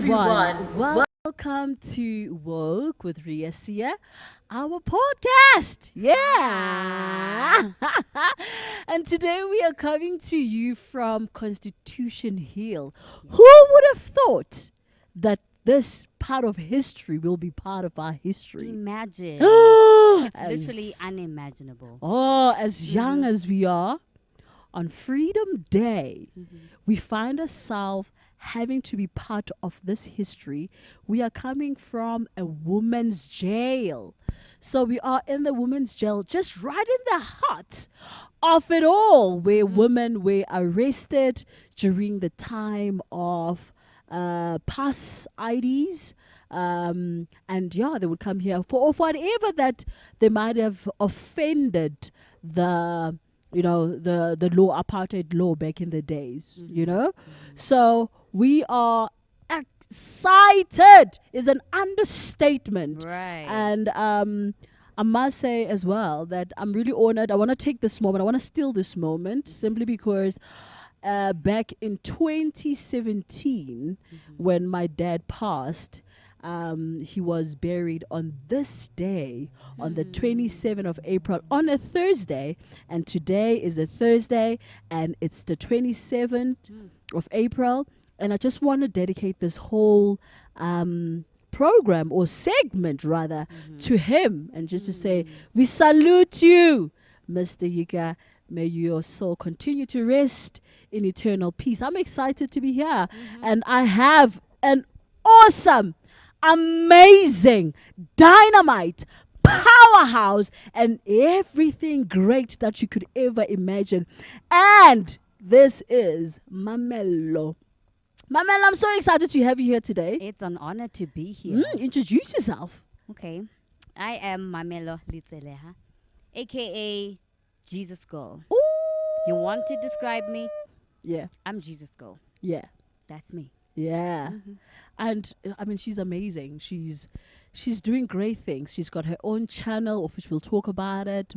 everyone. Welcome to W.O.C.E with Ria, our podcast. Yeah. And today we are coming to you from Constitution Hill. Who would have thought that this part of history will be part of our history? Imagine. It's literally unimaginable. As young as we are, on Freedom Day, we find ourselves having to be part of this history. We are coming from a woman's jail. So we are in the women's jail, just right in the heart of it all, where women were arrested during the time of pass IDs. And yeah, they would come here for whatever that they might have offended the law, apartheid law back in the days, So we are excited is an understatement. Right. And I must say as well that I'm really honored. I want to take this moment. I want to steal this moment simply because back in 2017, when my dad passed, he was buried on this day, on the 27th of April, on a Thursday. And today is a Thursday, and it's the 27th of April. And I just want to dedicate this whole program, or segment rather, to him, and just to say, we salute you, Mr. Yika. May your soul continue to rest in eternal peace. I'm excited to be here, and I have an awesome, amazing, dynamite, powerhouse, and everything great that you could ever imagine. And this is Mamello. Mamello, I'm so excited to have you here today. It's an honor to be here. Introduce yourself. Okay. I am Mamello Letseleha AKA Jesuss girl. Ooh. You want to describe me? Yeah. I'm Jesuss girl. Yeah. That's me. Yeah. And I mean, she's amazing. She's doing great things. She's got her own channel, of which we'll talk about it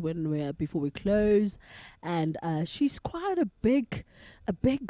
before we close. And she's quite a big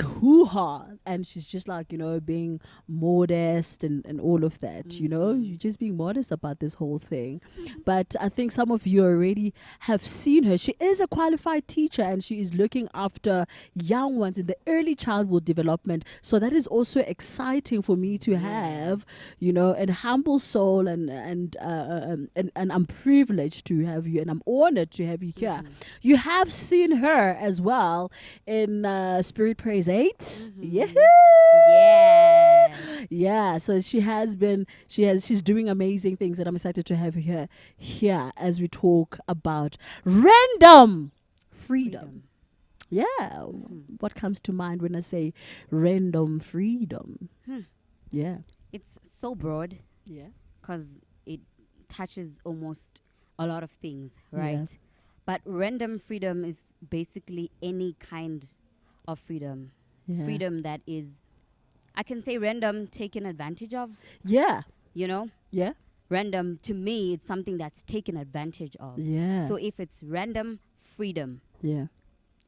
hoo-ha. And she's just like, being modest and all of that, You're just being modest about this whole thing. But I think some of you already have seen her. She is a qualified teacher, and she is looking after young ones in the early childhood development. So that is also exciting for me to have, an humble soul, and I'm privileged to have you, and I'm honored to have you here. You have seen her as well in Spirit Praise 8. Yeah. Yeah, so she's doing amazing things, and I'm excited to have her here as we talk about random freedom. Yeah. What comes to mind when I say random freedom? Yeah. It's so broad. Yeah. Because it touches almost a lot of things, right? Yeah. But random freedom is basically any kind of freedom. Yeah. Freedom that is, I can say random, taken advantage of. Yeah. Yeah. Random, to me, it's something that's taken advantage of. Yeah. So if it's random freedom, Yeah.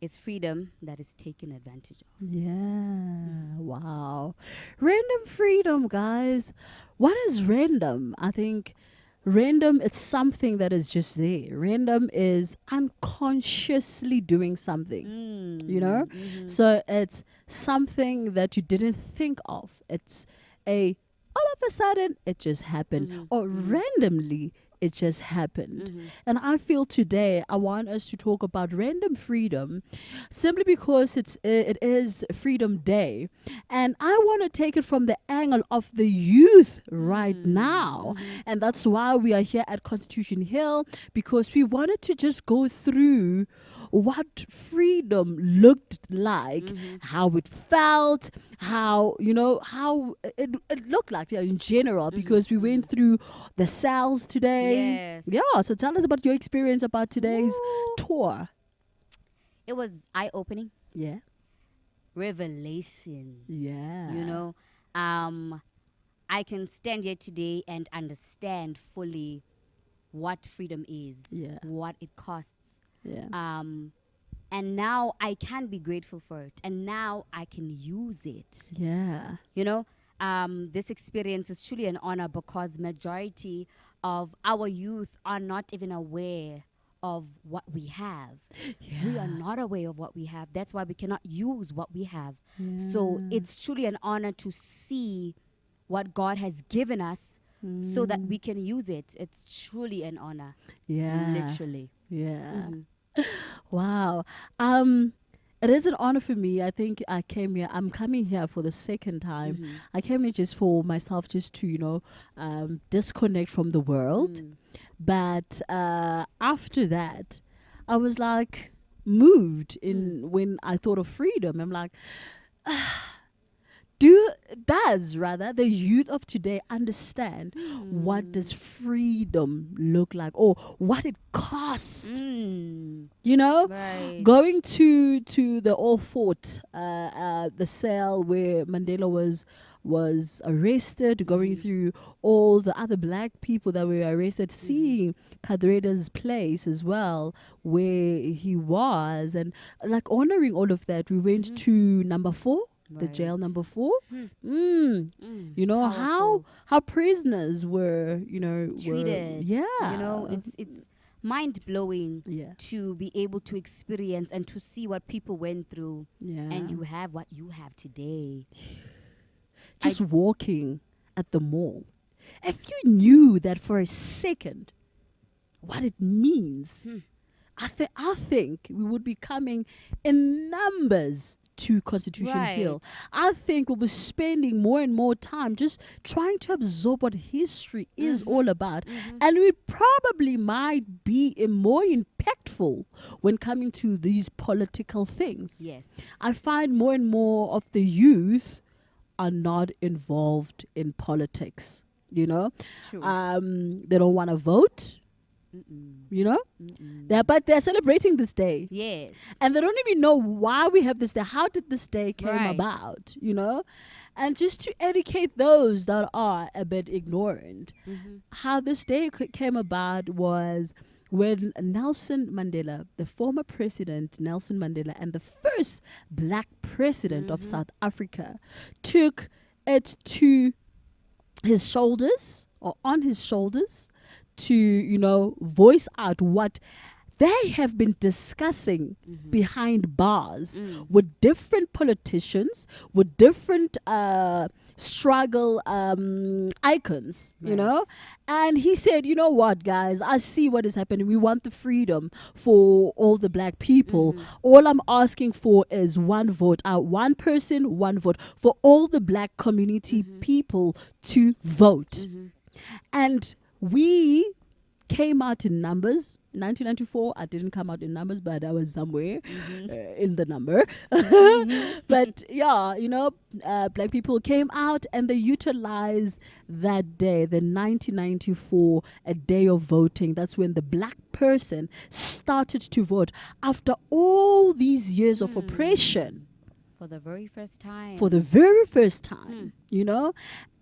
it's freedom that is taken advantage of. Yeah. Wow. Random freedom, guys. What is random? I think random, it's something that is just there. Random is unconsciously doing something, So it's something that you didn't think of. It's all of a sudden it just happened, or randomly it just happened. And I feel today I want us to talk about random freedom, simply because it is Freedom Day, and I want to take it from the angle of the youth right now. And that's why we are here at Constitution Hill, because we wanted to just go through what freedom looked like, how it felt, how it looked like, in general, because we went through the cells today. Yes. Yeah, so tell us about your experience about today's tour. It was eye-opening. Yeah. Revelation. Yeah. I can stand here today and understand fully what freedom is, what it costs. Yeah. And now I can be grateful for it, and now I can use it. Yeah. this experience is truly an honor because majority of our youth are not even aware of what we have. We are not aware of what we have. That's why we cannot use what we have. So it's truly an honor to see what God has given us so that we can use it. It's truly an honor. Literally. Wow. It is an honor for me. I think I'm coming here for the second time. I came here just for myself, just to, disconnect from the world. But after that, I was like moved when I thought of freedom. I'm like, does the youth of today understand what does freedom look like, or what it costs? Going to the All Fort, the cell where Mandela was arrested, going through all the other black people that were arrested, seeing Kadreda's place as well, where he was, and like honoring all of that. We went to number 4, the jail number 4. How prisoners were, treated. It's mind blowing to be able to experience and to see what people went through, and you have what you have today. Just walking at the mall, if you knew that for a second what it means, I think we would be coming in numbers to Constitution Hill. I think we'll be spending more and more time just trying to absorb what history is all about. And we probably might be more impactful when coming to these political things. I find more and more of the youth are not involved in politics. They don't want to vote. But they're celebrating this day. And they don't even know why we have this day. How did this day came about? And just to educate those that are a bit ignorant, how this day came about was when Nelson Mandela, the former president Nelson Mandela, and the first black president of South Africa, took it to his shoulders, or on his shoulders, to voice out what they have been discussing behind bars with different politicians, with different struggle icons, and he said, you know what, guys, I see what is happening. We want the freedom for all the black people. All I'm asking for is one vote. One person, one vote for all the black community people to vote. And we came out in numbers. 1994, I didn't come out in numbers, but I was somewhere in the number. But black people came out and they utilized that day, the 1994, a day of voting. That's when the black person started to vote after all these years of oppression. For the very first time.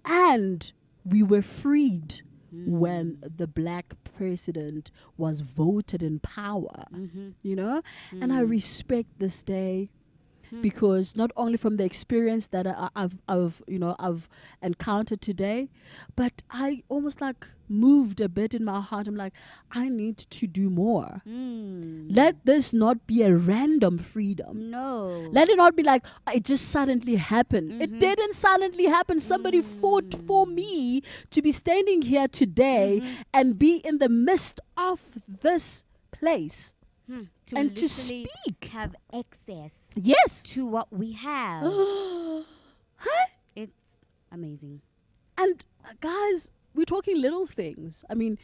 And we were freed when the black president was voted in power, and I respect this day because not only from the experience that I've encountered today, but I almost like moved a bit in my heart. I'm like, I need to do more. Let this not be a random freedom. No. Let it not be like it just suddenly happened. It didn't suddenly happen. Somebody fought for me to be standing here today and be in the midst of this place. And to speak, have access to what we have. It's amazing. And guys, we're talking little things. I mean,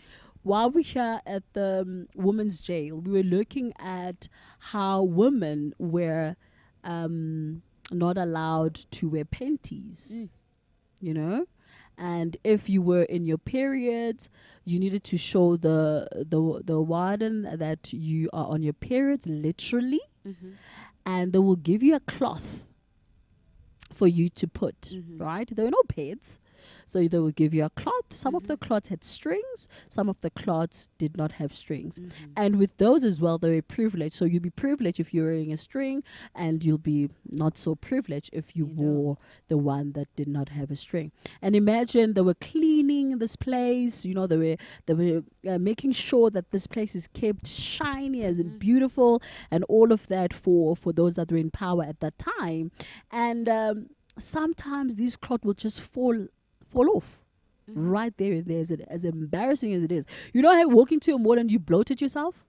while we're here at the women's jail, we were looking at how women were not allowed to wear panties, and if you were in your period, you needed to show the warden that you are on your periods, literally, and they will give you a cloth for you to put, right? There were no pads. So they will give you a cloth. Some of the cloths had strings, some of the cloths did not have strings. And with those as well, they were privileged. So you'll be privileged if you're wearing a string, and you'll be not so privileged if you wore the one that did not have a string. And imagine they were cleaning this place, you know, they were making sure that this place is kept shiny as and beautiful, and all of that for those that were in power at that time. And sometimes these cloth will just fall off right there and there, as embarrassing as it is. You know how walking to a mall and you bloated yourself,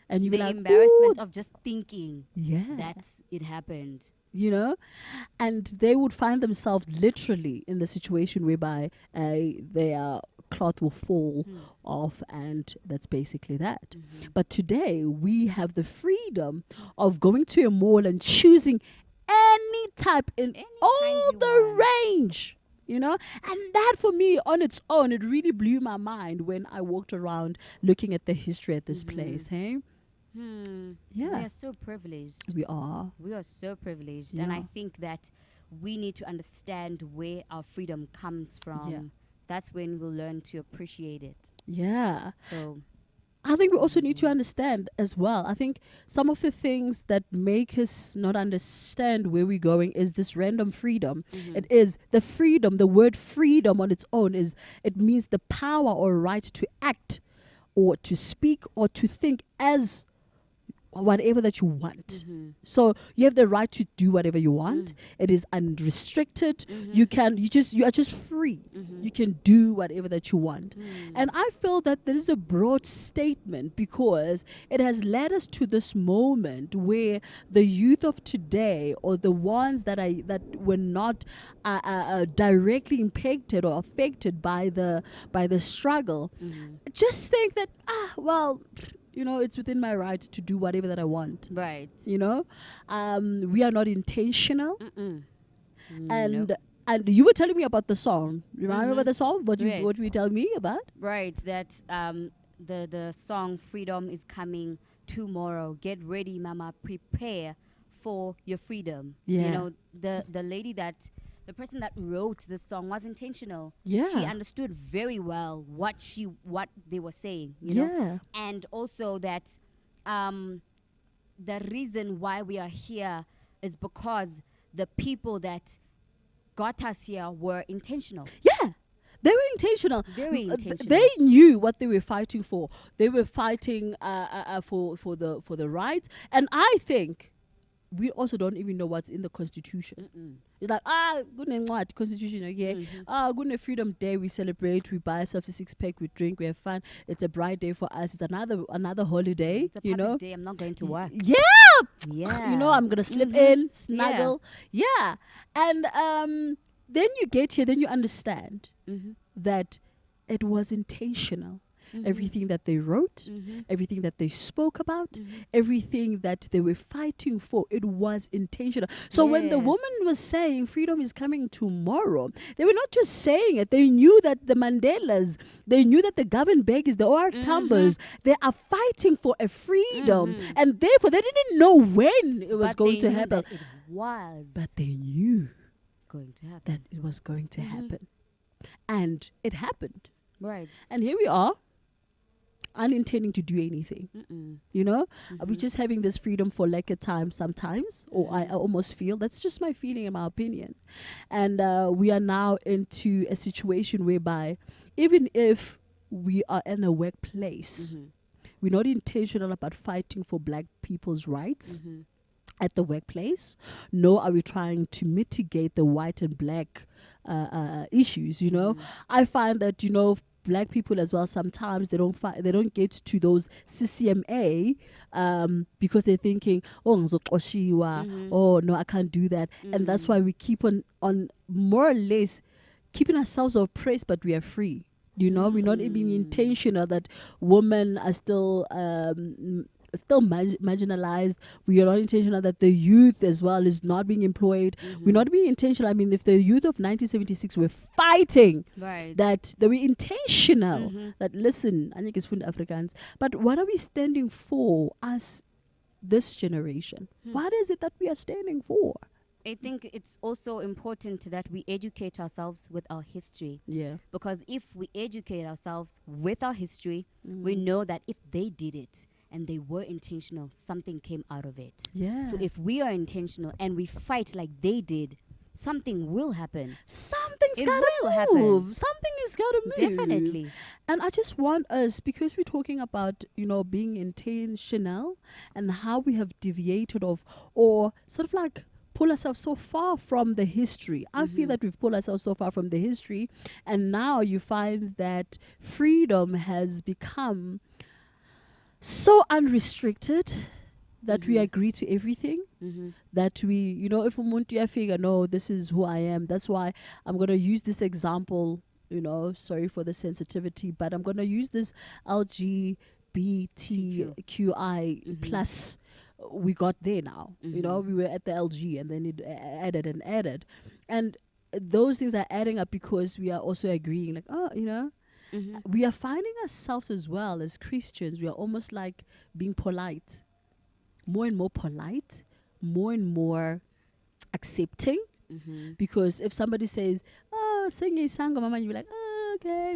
and you be The like, embarrassment "Ooh," of just thinking yeah, that it happened. you know, and they would find themselves literally in the situation whereby their cloth will fall off, and that's basically that. But today we have the freedom of going to a mall and choosing any type in Any all kind you the want. range, you know. And that for me on its own, it really blew my mind when I walked around looking at the history at this place. Hey, We yeah, are so privileged. we are. We are so privileged. And I Yeah. think that we need to understand where our freedom comes from. That's when we'll learn to appreciate it. Yeah, So, I think we also need to understand as well. I think some of the things that make us not understand where we're going is this random freedom. It is the freedom. The word freedom on its own it means the power or right to act or to speak or to think as whatever that you want. So you have the right to do whatever you want. It is unrestricted. You are just free. You can do whatever that you want. And I feel that there is a broad statement, because it has led us to this moment where the youth of today, or the ones that were not directly impacted or affected by the struggle, just think that well, you know, it's within my right to do whatever that I want. right. You know, we are not intentional. And Nope. and you were telling me about the song. Remember about the song? What Yes. were you telling me about? Right. That the song Freedom is coming tomorrow. Get ready, mama. Prepare for your freedom. Yeah. You know, the person that wrote the song was intentional. Yeah. She understood very well what they were saying, you know. Yeah. And also that the reason why we are here is because the people that got us here were intentional. Yeah. They were intentional. Very They intentional. knew what they were fighting for. They were fighting for the rights. And I think we also don't even know what's in the Constitution. It's like, good Constitution, okay. Good Freedom Day, we celebrate, we buy ourselves a 6-pack, we drink, we have fun. It's a bright day for us. It's another holiday. It's a public day. I'm not going to work. Yeah. Yeah. You know, I'm gonna slip in, snuggle. Yeah. And then you get here, then you understand that it was intentional. Everything that they wrote, everything that they spoke about, everything that they were fighting for, it was intentional. So when the Yes. woman was saying freedom is coming tomorrow, they were not just saying it. They knew that the Mandelas, they knew that the Govan Begis, the OR Tumbers, they are fighting for a freedom. And therefore, they didn't know when it was But going they to knew happen. that it was But they knew going to happen. that it was going to happen. And it happened. Right. And here we are, unintending to do anything. You know, we're just having this freedom for like a time sometimes, or I almost feel that's just my feeling and my opinion. And we are now into a situation whereby even if we are in a workplace, we're not intentional about fighting for black people's rights at the workplace, nor are we trying to mitigate the white and black issues. You know, I find that, you know, black people as well, sometimes they don't get to those CCMA because they're thinking, oh, ngizokoshiwa, oh no, I can't do that. And that's why we keep on more or less keeping ourselves oppressed, but we are free. You know, we're not even intentional that women are still marginalized. We are not intentional that the youth as well is not being employed. We're not being intentional. I mean, if the youth of 1976 were fighting, Right. that they were intentional, that listen, I think it's from the Africans, but what are we standing for, us, this generation? What is it that we are standing for? I think it's also important that we educate ourselves with our history. Yeah. Because if we educate ourselves with our history, we Mm. know that if they did it and they were intentional, something came out of it. Yeah. So if we are intentional and we fight like they did, something will happen. Something's It gotta will happen. move. Something is gotta move. Definitely. And I just want us, because we're talking about, being intentional and how we have deviated of, or sort of like pull ourselves so far from the history. I feel that we've pulled ourselves so far from the history. And now you find that freedom has become so unrestricted that we agree to everything. That we, if umuntu figure, no, this is who I am. That's why I'm going to use this example, sorry for the sensitivity, but I'm going to use this LGBTQI plus. We got there now. We were at the LG and then it added and added. And those things are adding up because we are also agreeing, like, we are finding ourselves as well as Christians. We are almost like being polite. More and more polite, more and more accepting. Because if somebody says, "Oh, sing a song, mama," you're like, "Oh, okay."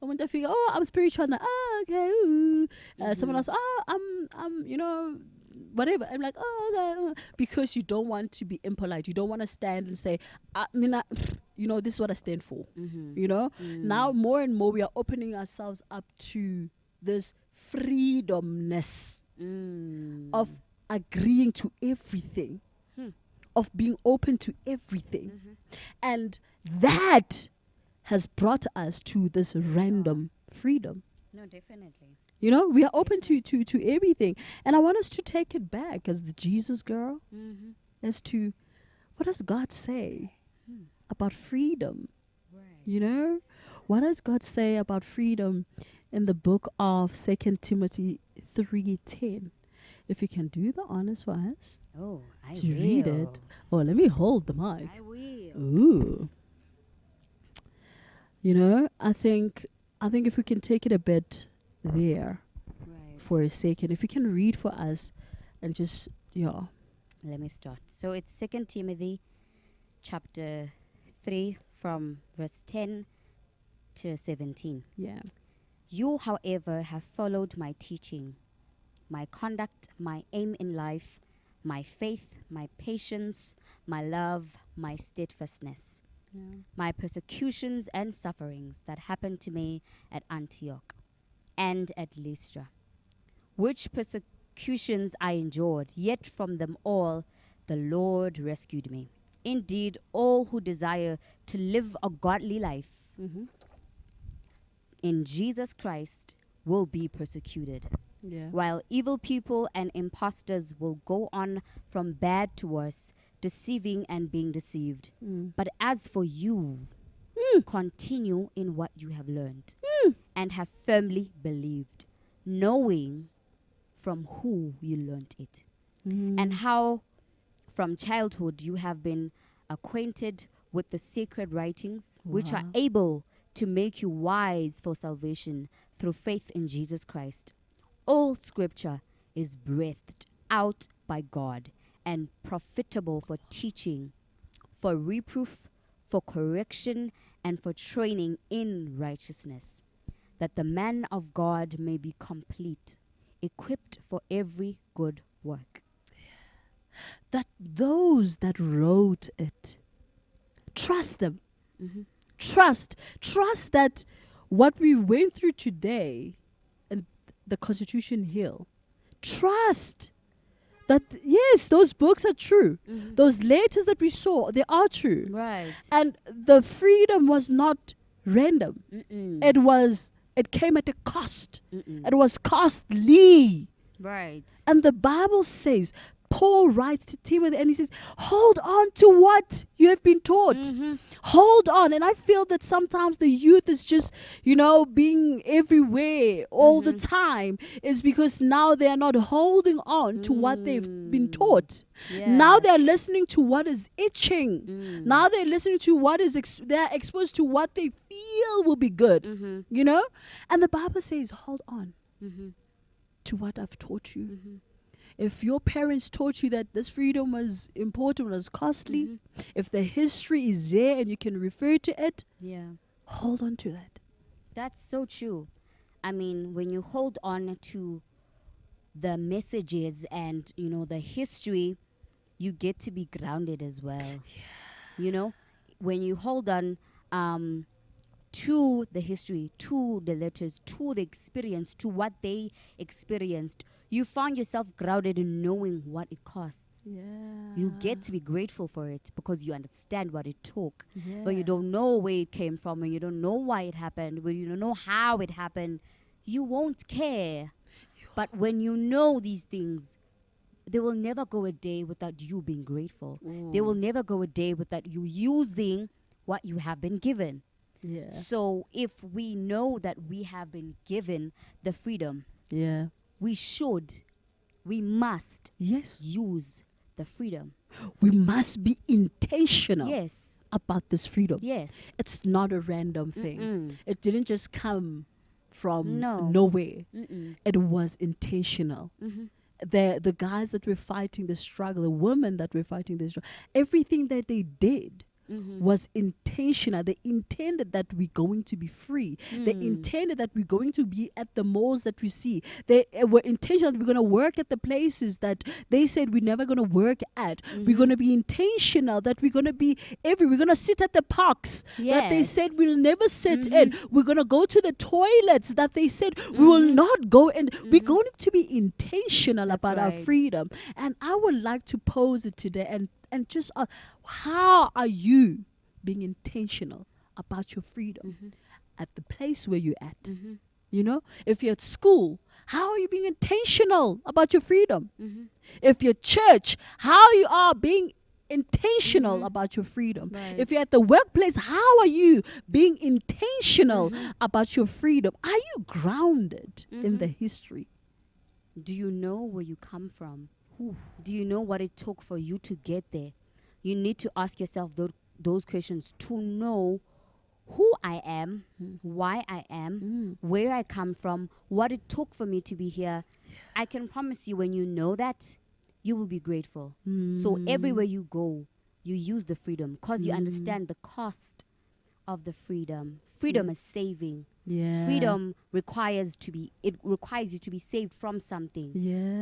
I want to figure, "Oh, I'm spiritual now." "Oh, okay." Someone else, "Oh, I'm, whatever." I'm like, "Oh, okay." Because you don't want to be impolite. You don't want to stand and say, this is what I stand for. Now more and more we are opening ourselves up to this freedomness. Of agreeing to everything, of being open to everything. And that has brought us to this random freedom. No, definitely. We are open to everything. And I want us to take it back as the Jesus girl, as to what does God say about freedom? Right. What does God say about freedom in the book of 2 Timothy 3:10? If you can do the honors for us to read it. Oh, let me hold the mic. I will. Ooh. I think if we can take it a bit there for a second, if you can read for us and just, Let me start. So it's 2 Timothy chapter 3 from verse 10 to 17. Yeah. You, however, have followed my teaching, my conduct, my aim in life, my faith, my patience, my love, my steadfastness, my persecutions and sufferings that happened to me at Antioch and at Lystra, which persecutions I endured, yet from them all the Lord rescued me. Indeed, all who desire to live a godly life in Jesus Christ will be persecuted. Yeah. While evil people and impostors will go on from bad to worse, deceiving and being deceived. But as for you, continue in what you have learned and have firmly believed, knowing from who you learned it, and how from childhood you have been acquainted with the sacred writings, which are able to make you wise for salvation through faith in Jesus Christ. All scripture is breathed out by God and profitable for teaching, for reproof, for correction, and for training in righteousness, that the man of God may be complete, equipped for every good work. That those that wrote it, trust them. Trust that what we went through today and the Constitution Hill, trust that, yes, those books are true. Those letters that we saw, they are true. Right. And the freedom was not random. It came at a cost. It was costly. Right. And the Bible says, Paul writes to Timothy and he says, hold on to what you have been taught. Hold on. And I feel that sometimes the youth is just, being everywhere all the time, is because now they are not holding on to what they've been taught. Yes. Now they're listening to what is itching. Now they're listening to what is, they're exposed to what they feel will be good. And the Bible says, hold on to what I've taught you. if your parents taught you that this freedom was important, was costly, if the history is there and you can refer to it, Yeah. hold on to that. That's so true. I mean, when you hold on to the messages and, you know, the history, you get to be grounded as well. You know, when you hold on to the history, to the letters, to the experience, to what they experienced, you find yourself grounded in knowing what it costs. Yeah. You get to be grateful for it because you understand what it took. Yeah. But you don't know where it came from, and you don't know why it happened, when you don't know how it happened, you won't care. But when you know these things, there will never go a day without you being grateful. There will never go a day without you using what you have been given. Yeah. So if we know that we have been given the freedom, Yeah. we must Yes. use the freedom. We must be intentional Yes. about this freedom. Yes. It's not a random thing. It didn't just come from nowhere. It was intentional. The guys that were fighting the struggle, the women that were fighting the struggle, everything that they did was intentional. They intended that we're going to be free. They intended that we're going to be at the malls that we see. They were intentional that we're going to work at the places that they said we're never going to work at. We're going to be intentional that we're going to be we're going to sit at the parks that they said we'll never sit in. We're going to go to the toilets that they said we will not go in. We're going to be intentional about our freedom. And I would like to pose it today and just how are you being intentional about your freedom at the place where you're at? You know, if you're at school, how are you being intentional about your freedom? If you're church, how you are being intentional about your freedom. If you're at the workplace, how are you being intentional about your freedom? Are you grounded in the history? Do you know where you come from? Do you know what it took for you to get there? You need to ask yourself those questions to know who I am, why I am, where I come from, what it took for me to be here. I can promise you, when you know that, you will be grateful. So everywhere you go, you use the freedom because you understand the cost of the freedom. Freedom is saving. Freedom requires you to be saved from something.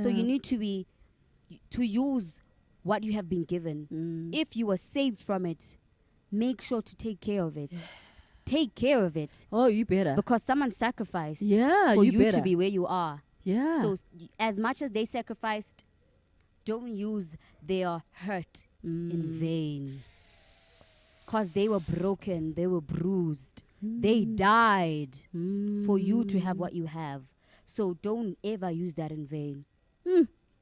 So you need to use what you have been given. If you were saved from it, make sure to take care of it. Take care of it. Oh, you better. Because someone sacrificed for you to be where you are. Yeah. So as much as they sacrificed, don't use their hurt in vain. Because they were broken, they were bruised. They died for you to have what you have. So don't ever use that in vain.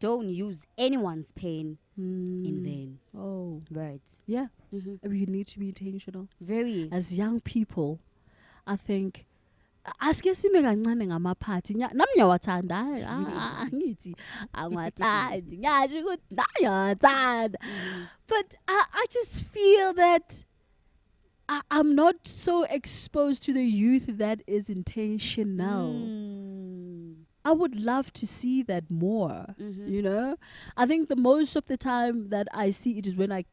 Don't use anyone's pain in vain. Oh. Right. Yeah. We need to be intentional. Very. As young people, I think aske sime kancane ngamaphathi nami ngiyawathanda angithi angiwathandi ngiyazi ukuthi nayawathanda, but I just feel that I'm not so exposed to the youth that is intentional. I would love to see that more. You know, I think the most of the time that I see it is when I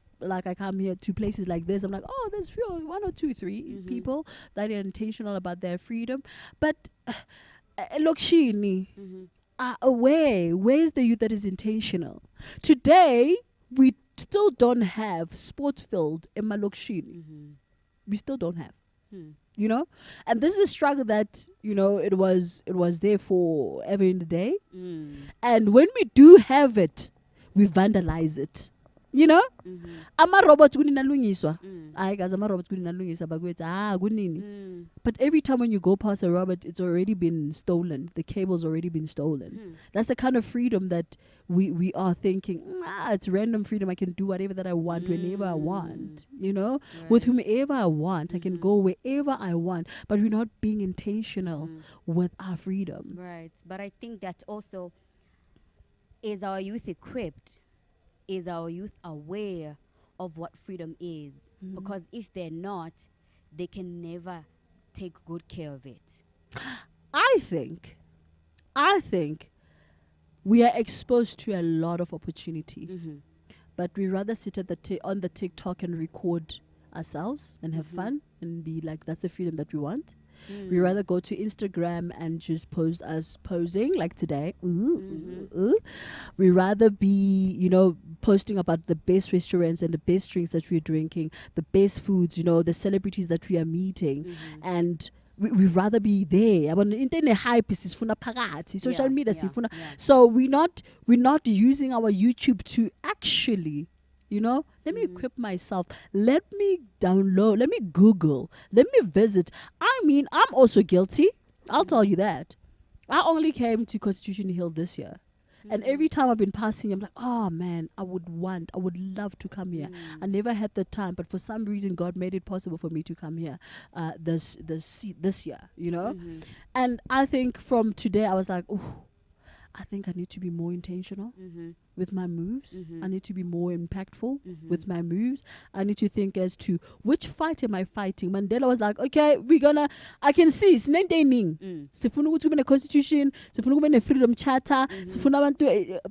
come here to places like this. I'm like, oh, there's one or two, three people that are intentional about their freedom. But Lokshini, where's the youth that is intentional? Today, we still don't have sport field in Malokshini. We still don't have. You know, and this is a struggle that, you know, it was there for ever in the day. And when we do have it, we vandalize it. You know, ama-robot kuninalungiswa. Ay guys, ama-robot kuninalungiswa bakwethu kunini. But every time when you go past a robot, it's already been stolen. The cable's already been stolen. That's the kind of freedom that we are thinking, it's random freedom. I can do whatever that I want, whenever I want. You know, with whomever I want. I can go wherever I want. But we're not being intentional with our freedom. Right. But I think that also, is our youth equipped? Is our youth aware of what freedom is? Because if they're not, they can never take good care of it. I think we are exposed to a lot of opportunity, Mhm. but we rather sit at the on the TikTok and record ourselves and have fun and be like, that's the freedom that we want. We rather go to Instagram and just post us posing like today. We rather be, posting about the best restaurants and the best drinks that we're drinking, the best foods, the celebrities that we are meeting. And we rather be there. I want internet hype is sifuna phakathi, social media sifuna. So we're not using our YouTube to actually, let me equip myself. Let me download. Let me Google. Let me visit. I mean, I'm also guilty. I'll tell you that. I only came to Constitution Hill this year. And every time I've been passing, I'm like, oh man, I would love to come here. I never had the time, but for some reason, God made it possible for me to come here this year, And I think from today, I was like, oh, I think I need to be more intentional with my moves. I need to be more impactful with my moves. I need to think as to which fight am I fighting. Mandela was like, okay, I can see, sifuna ukuthi kube constitution, sifuna kube freedom charter,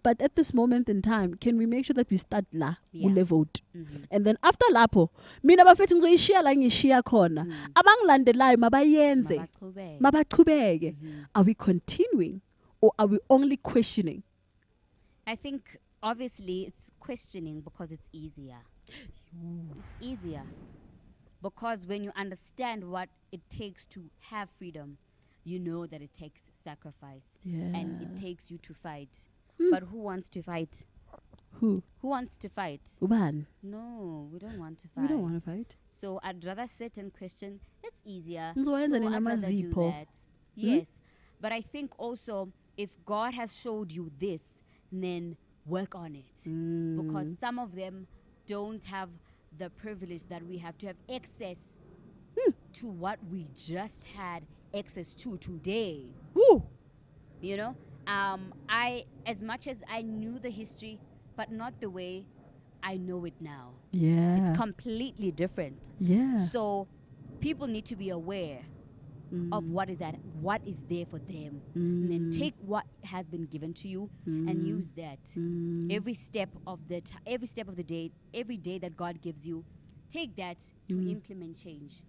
but at this moment in time, can we make sure that we start la, ule vote? And then after lapo, mina bafethi ngizoyishiya la ngishiya khona. Abangilandelayo mabayenze, mabachubeke. Are we continuing? Or are we only questioning? I think obviously it's questioning because it's easier. It's easier because when you understand what it takes to have freedom, you know that it takes sacrifice and it takes you to fight. But who wants to fight? Who wants to fight? Uban. No, we don't want to fight. We don't want to fight. So I'd rather sit and question. It's easier. So I'd rather do that. Yes. But I think also, if God has showed you this, then work on it. Because some of them don't have the privilege that we have to have access to what we just had access to today. Woo. I, as much as I knew the history, but not the way I know it now. Yeah. It's completely different. Yeah. So people need to be aware of what is there for them, and then take what has been given to you and use that every step of the day, every day that God gives you. Take that to implement change.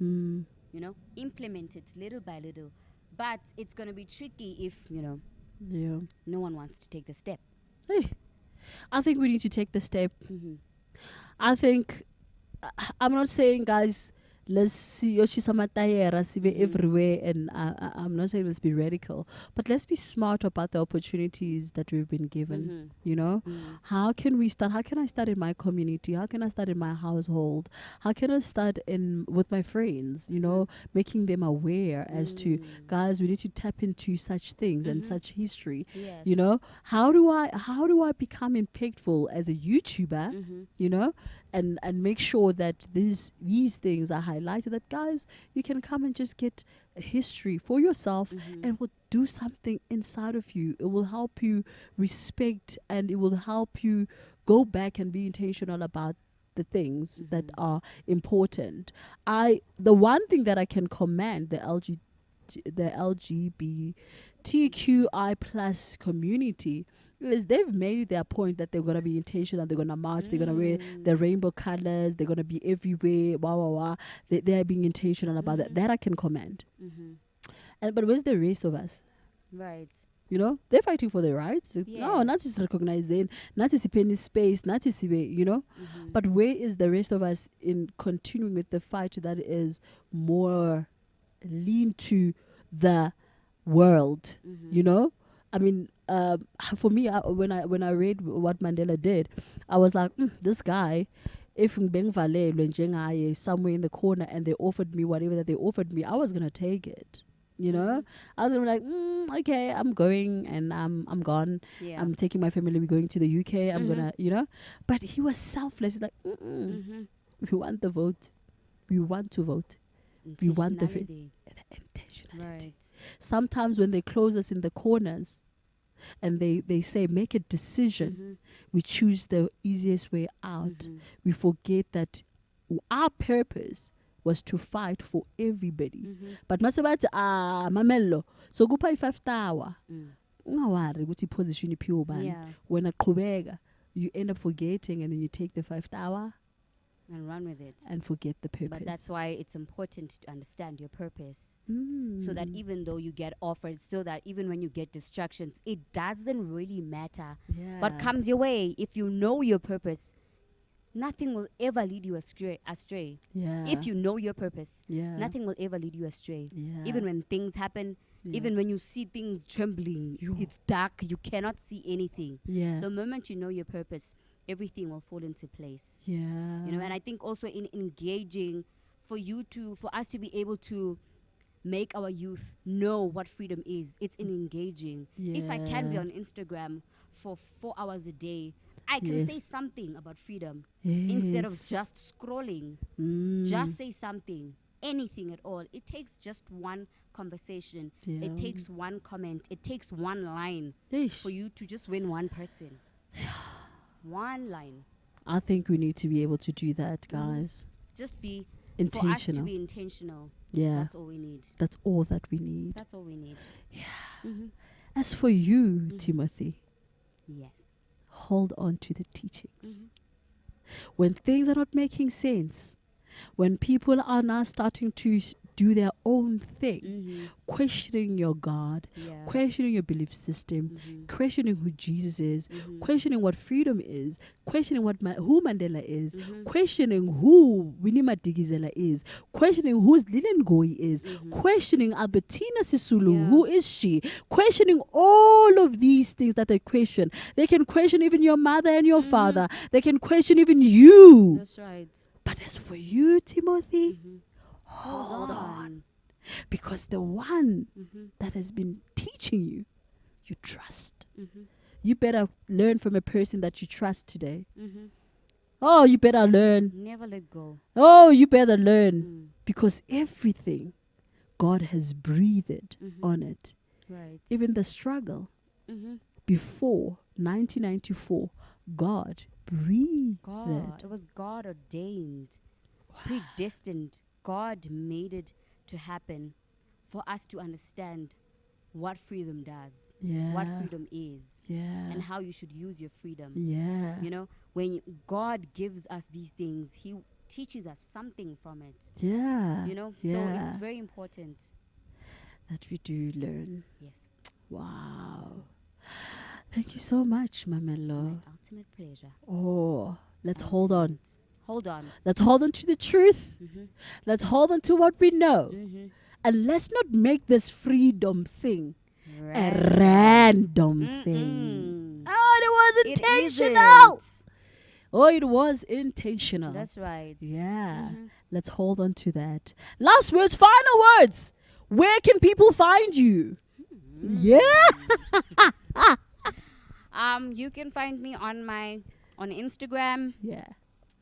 Implement it little by little, but it's going to be tricky if no one wants to take the step. Hey, I think we need to take the step. I think I'm not saying, guys, let's see Yoshisamatayera everywhere, and I'm not saying let's be radical, but let's be smart about the opportunities that we've been given. How can we start? How can I start in my community? How can I start in my household? How can I start with my friends? Making them aware as to, guys, we need to tap into such things and such history. Yes. How do I become impactful as a YouTuber? And make sure that these things are highlighted, that, guys, you can come and just get a history for yourself, and it will do something inside of you. It will help you respect, and it will help you go back and be intentional about the things that are important. The one thing that I can commend the LGBTQI plus community is they've made their point that they're going to be intentional, they're going to march, they're going to wear the rainbow colors, they're going to be everywhere, they're being intentional about that I can commend. But where's the rest of us? Right. They're fighting for their rights. Yes. No, not just recognizing, not just penny space, not just but where is the rest of us in continuing with the fight that is more lean to the world? I mean, for me, when I read what Mandela did, I was like, this guy, if somewhere in the corner and they offered me whatever that they offered me, I was gonna take it. I was gonna be like, okay, I'm going and I'm gone. Yeah. I'm taking my family. We're going to the UK. I'm gonna, But he was selfless. He's like, we want the vote. We want to vote. We want the intentionality. Right. Sometimes when they close us in the corners and they say make a decision, we choose the easiest way out. We forget that our purpose was to fight for everybody. But Masabati Mamello, so go pay 5 hour. ungawari ukuthi position iphiwe ubani. Yeah. When aqhubeka, you end up forgetting, and then you take the 5th hour And run with it. and forget the purpose. But that's why it's important to understand your purpose. Mm. So that even though you get offers, so that even when you get distractions, it doesn't really matter yeah. what comes your way. If you know your purpose, nothing will ever lead you astray. Yeah. If you know your purpose, yeah. nothing will ever lead you astray. Yeah. Even when things happen, yeah. even when you see things trembling, Yo. it's dark, you cannot see anything. yeah. The moment you know your purpose, everything will fall into place. yeah. You know, and I think also in engaging, for us to be able to make our youth know what freedom is, it's in engaging. If I can be Yeah. on Instagram for 4 hours a day, I can Yes. say something about freedom Yes. instead of just scrolling. Mm. Just say something, anything at all. It takes just one conversation. Yeah. It takes one comment. It takes one line Eish. for you to just win one person. One line. I think we need to be able to do that, guys. Just be for us to Intentional. be intentional. Yeah. That's all we need. That's all that we need. That's all we need. As for you, Mhm. Timothy, Yes. hold on to the teachings. Mhm. When things are not making sense, when people are now starting to do their own thing, Mhm. questioning your God, Yeah. questioning your belief system, Mhm. questioning who Jesus is, Mhm. questioning what freedom is, questioning who Mandela is, Mhm. questioning who Winnie Madikizela is, questioning who Lilian Goy is, Mhm. questioning Albertina Sisulu, Yeah. who is she, questioning all of these things that they question. They can question even your mother and your father. They can question even you. That's right. But as for you, Timothy, Mhm. hold on. Because the one Mhm. that has been teaching you, you trust. Mhm. You better learn from a person that you trust today. Mhm. Oh, you better learn. Never let go. Oh, you better learn. Mm. Because everything, God has breathed Mhm. on it. Right. Even the struggle Mhm. before 1994, God breathed. God. It was God ordained, predestined. God made it to happen for us to understand what freedom does, Yeah. what freedom is, Yeah. and how you should use your freedom. Yeah. You know, when God gives us these things, He teaches us something from it. Yeah. You know, so Yeah. it's very important. That we do learn. Yes. Wow. Thank you so much, My Mamello. ultimate pleasure. Oh, let's hold on. Ultimate. Hold on. Let's hold on to the truth. Mhm. Let's hold on to what we know. Mhm. And let's not make this freedom thing a Right. random thing. Mm-mm. Oh, it was It intentional. isn't. Oh, it was intentional. That's right. Yeah. Mhm. Let's hold on to that. Last words, final words. Where can people find you? Yeah. You can find me on Instagram. Yeah.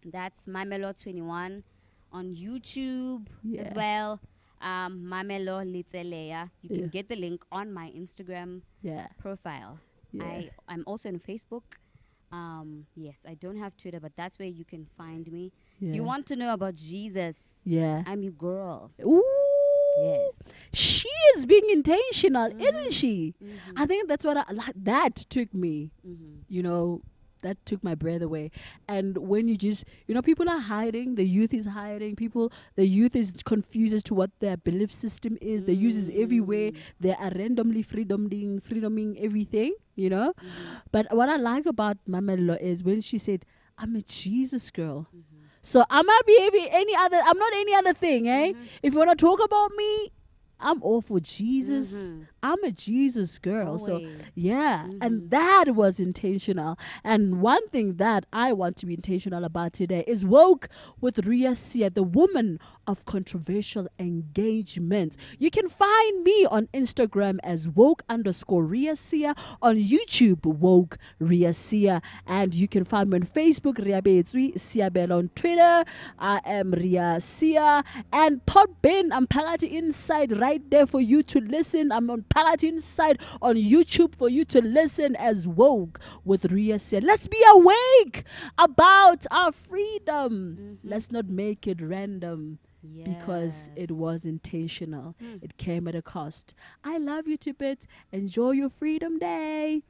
That's Mamello21. On YouTube as Yeah. well. Mamello Letseleha. You Yeah. can get the link on my Instagram Yeah. profile. Yeah. I'm also on Facebook. Yes, I don't have Twitter, but that's where you can find me. Yeah. You want to know about Jesus? Yeah. I'm your girl. Ooh. Yes. She is being intentional, isn't she? Mhm. I think that's what that took me. Mhm. You know, that took my breath away. And when you just, people are hiding, the youth is hiding, the youth is confused as to what their belief system is. The youth is everywhere. They are randomly freedoming everything. But what I like about Mamello is when she said, I'm a Jesus girl. So I'm not any other thing, eh? If you want to talk about me, I'm all for Jesus. Mhm. I'm a Jesus girl. So Always. yeah, and that was intentional. And one thing that I want to be intentional about today is woke with Ria Sia, the woman of controversial engagement. You can find me on Instagram as woke_Ria Sia, on YouTube woke Ria Sia, and you can find me on Facebook Ria Betsui Siabel, on Twitter I am Ria Sia, and Podbin I'm Pagati Inside right there for you to listen. I'm on Pagati Inside on YouTube for you to listen as woke with Ria Sia. Let's be awake about our freedom. Let's not make it random. because it Yes. was intentional. Mm. It came at a cost. I love you to bits. Enjoy your Freedom Day.